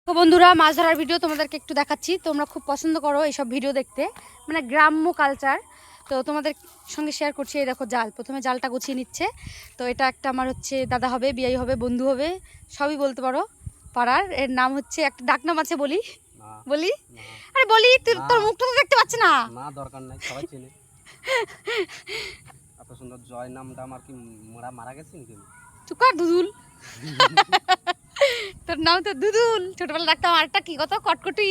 তো বন্ধুরা, মাছ ধরার ভিডিও তোমাদেরকে একটু দেখাচ্ছি। তোমরা খুব পছন্দ করো এইসব ভিডিও দেখতে, মানে গ্রাম্য কালচার। তো তোমাদের সঙ্গে শেয়ার করছি। এই দেখো জাল, প্রথমে জালটা গুছিয়ে নিচ্ছে। তো এটা একটা আমার হচ্ছে দাদা হবে, বিয়াই হবে, বন্ধু হবে, সবই বলতে পারো পাড়ার। এর নাম হচ্ছে, একটা ডাকনাম আছে, বলি বলি আরে বলি, তোর মুখটা তো দেখতে পাচ্ছি না। না, দরকার নাই, সবাই চেনে। এত সুন্দর জয় নামটা আমার কি মারা গেছে নাকি? চুকার দুদুল। তোর নাম তো দুদুল, ছোটবেলা ডাকতাম আরেকটা কি কত কটকটি।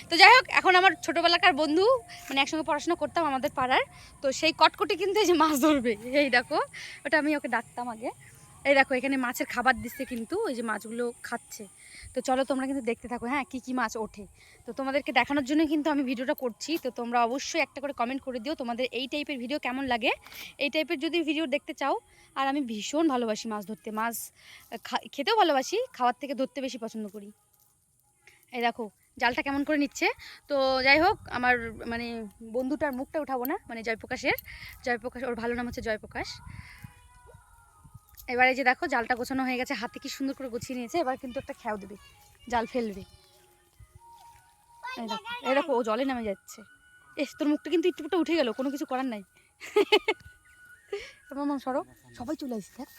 তো যাই হোক, এখন আমার ছোটবেলাকার বন্ধু, মানে একসঙ্গে পড়াশোনা করতাম আমাদের পাড়ার। তো সেই কটকটি কিন্তু এই যে মাছ ধরবে, এই দেখো, ওটা আমি ওকে ডাকতাম আগে। এই দেখো, এখানে মাছের খাবার দিচ্ছে, কিন্তু ওই যে মাছগুলো খাচ্ছে। তো চলো তোমরা কিন্তু দেখতে থাকো, হ্যাঁ, কি কি মাছ ওঠে। তো তোমাদেরকে দেখানোর জন্য কিন্তু আমি ভিডিওটা করছি। তো তোমরা অবশ্যই একটা করে কমেন্ট করে দিও তোমাদের এই টাইপের ভিডিও কেমন লাগে। এই টাইপের যদি ভিডিও দেখতে চাও। আর আমি ভীষণ ভালোবাসি মাছ ধরতে, মাছ খেতেও ভালোবাসি, খাওয়ার থেকে ধরতে বেশি পছন্দ করি। এই দেখো জালটা কেমন করে নিচ্ছে। তো যাই হোক, আমার মানে বন্ধুটার মুখটা উঠাবো না, মানে জয়প্রকাশ, ওর ভালো নাম হচ্ছে জয়প্রকাশ। এবারে যে দেখো জালটা গোছানো হয়ে গেছে, হাতে কি সুন্দর করে গুছিয়ে নিয়েছে। এবার কিন্তু একটা খেয়াও দেবে, জাল ফেলবে। এই দেখো ও জলে নেমে যাচ্ছে। তোর মুখটা কিন্তু একটুটা উঠে গেল, কোনো কিছু করার নাই। মামা সরো, সবাই চলে আসছে, দেখ,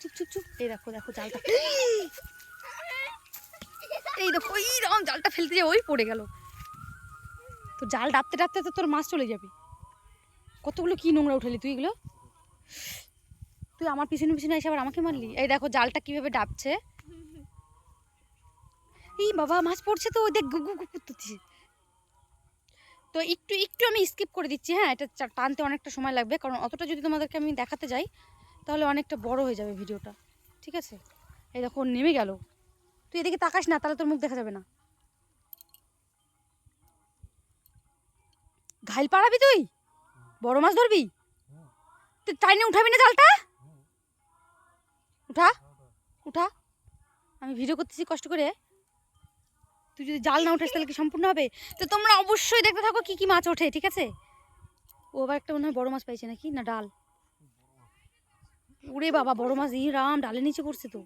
চুপ চুপ চুপ। এই দেখো দেখো জালটা, এই দেখো এইরকম জালটা ফেলতে যে ওই পড়ে গেল। তো জাল ডাবতে ডাবতে তো তোর মাছ চলে যাবে। কতগুলো কি নোংরা উঠালি তুই এগুলো। তুই আমার পিছনে পিছনে এসে আবার আমাকে মারলি। এই দেখো জালটা কিভাবে ডাবছে। এই বাবা, মাছ পড়ছে তো, দেখ গু গু গু করতেছে। তো একটু একটু আমি স্কিপ করে দিচ্ছি, হ্যাঁ, এটা টানতে অনেকটা সময় লাগবে, কারণ অতটা যদি তোমাদেরকে আমি দেখাতে যাই তাহলে অনেকটা বড় হয়ে যাবে ভিডিওটা, ঠিক আছে। এই দেখো নেমে গেল। তুই এদিকে তাকাস না, তাহলে তোর মুখ দেখা যাবে না। ঘাইল পাড়াবি তুই, বড় মাছ ধরবি তুই, টাইনে উঠাবি না জালটা। উঠা উঠা, আমি ভিডিও করতেছি কষ্ট করে। তুই যদি জাল না উঠাস তাহলে কি সম্পূর্ণ হবে। তো তোমরা অবশ্যই দেখতে থাকো কি কি মাছ ওঠে, ঠিক আছে। ও আবার একটা মনে হয় বড় মাছ পাইছে নাকি, না ডাল। ওরে বাবা, বড় মাছ, ই রাম, ডালের নিচে পড়ছে তো।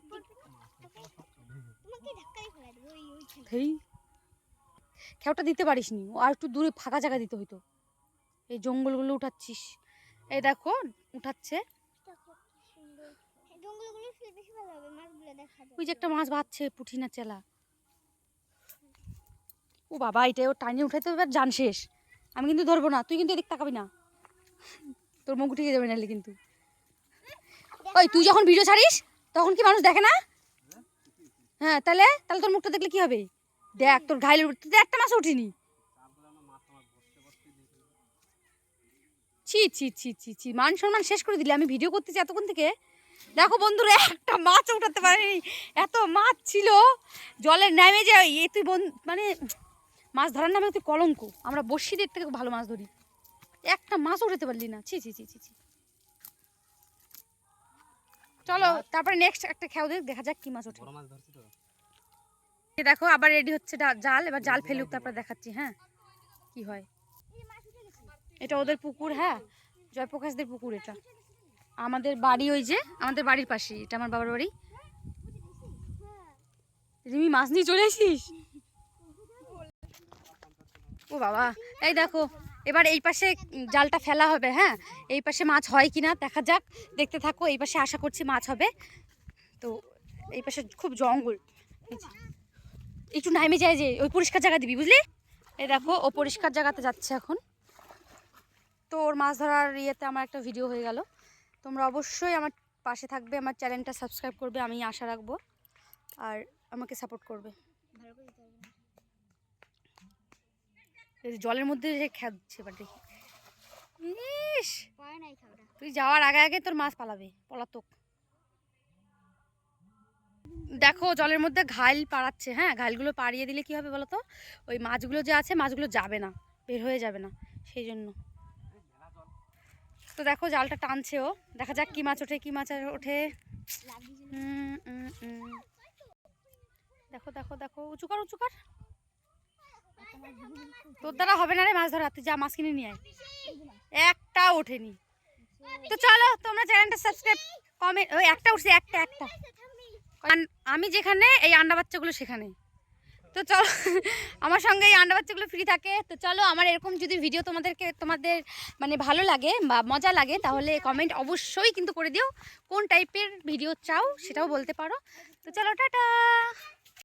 খেওটা দিতে পারিস নি, আর একটু দূরে ফাঁকা জায়গা দিতে হইতো। এই জঙ্গলগুলো উঠাচ্ছিস। এই দেখো উঠাচ্ছে। ওই যে একটা মাছ ভাজছে, পুঁটি না চেলা। ও বাবা, এটা ও টাইনে উঠাইতে এবার জান শেষ। আমি কিন্তু ধরবো না, তুই কিন্তু এদিক তাকাবি না, তোর মুখ উঠে যাবে নাহলে কিন্তু। ওই তুই যখন ভিডিও ছাড়িস তখন কি মানুষ দেখে না? হ্যাঁ, তাহলে তাহলে তোর মুখটা দেখলে কি হবে। দেখ তোর ঘাইলের উঠতে একটা মাছ উঠিনি। ছি ছি ছি ছি ছি, মান সম্মান শেষ করে দিলে। আমি ভিডিও করতেছি এতক্ষণ থেকে, দেখো বন্ধুরা, একটা মাছ উঠাতে পারিনি। এত মাছ ছিল জলে নেমে যায়। এ তুই মানে মাছ ধরার নামে তুই কলঙ্ক। আমরা বড়শিদের থেকে ভালো মাছ ধরি, একটা মাছ উঠাতে পারলি না। ছি ছি ছি ছি ছি। চলো তারপরে নেক্সট একটা খেয়াও দেখা যাক কি মাছ ওঠে। দেখো আবার রেডি হচ্ছে জাল, এবার জাল ফেলুক, তারপরে দেখাচ্ছি, হ্যাঁ, কি হয়। এটা ওদের পুকুর, হ্যাঁ, জয়প্রকাশদের পুকুর। এটা আমাদের বাড়ি, ওই যে আমাদের বাড়ির পাশে, এটা আমার বাবার বাড়ি। রিমি, মাছ নিয়ে চলে আসিস। ও বাবা, এই দেখো এবার এই পাশে জালটা ফেলা হবে, হ্যাঁ, এই পাশে মাছ হয় কিনা দেখা যাক, দেখতে থাকো। এই পাশে আশা করছি মাছ হবে। তো এই পাশে খুব জঙ্গল, একটু নামে যায় যে ওই পরিষ্কার জায়গা দিবি, বুঝলি। এই দেখো ও পরিষ্কার জায়গাতে যাচ্ছে এখন। তো ওর মাছ ধরার ইয়েতে আমার একটা ভিডিও হয়ে গেল। তোমরা অবশ্যই আমার পাশে থাকবে, আমার চ্যানেলটা সাবস্ক্রাইব করবে, আমি আশা রাখবো, আর আমাকে সাপোর্ট করবে। জলের মধ্যে যে খেলছে, এবার দেখি। ইস, তুই যাওয়ার আগে আগে তোর মাছ পালাবে, পলাতক। দেখো জলের মধ্যে ঘাইল পাড়াচ্ছে, হ্যাঁ, ঘাইলগুলো পাড়িয়ে দিলে কি হবে বলো তো, ওই মাছগুলো যে আছে মাছগুলো যাবে না, বের হয়ে যাবে না, সেই জন্য। তো দেখো জালটা টানছে ও, দেখা যাক কি মাছ ওঠে, কি মাছ ওঠে। দেখো দেখো দেখো, উঁচু কর উঁচু কর। তোর দ্বারা হবে না রে মাছ ধরা, তুই যা মাছ কিনে নিয়ে আয়। একটা ওঠেনি। তো চলো তোমরা চ্যানেলটা সাবস্ক্রাইব, কমেন্ট, ওই একটা উঠছে, একটা একটা। আমি যেখানে, এই আন্ডা বাচ্চাগুলো সেখানে। তো চলো আমার সঙ্গে এই আন্ডা বাচ্চাগুলো ফ্রি থাকে। তো চলো আমার এরকম যদি ভিডিও তোমাদের মানে ভালো লাগে বা মজা লাগে তাহলে কমেন্ট অবশ্যই কিন্তু করে দিও, কোন টাইপের ভিডিও চাও সেটাও বলতে পারো। তো চলো টাটা।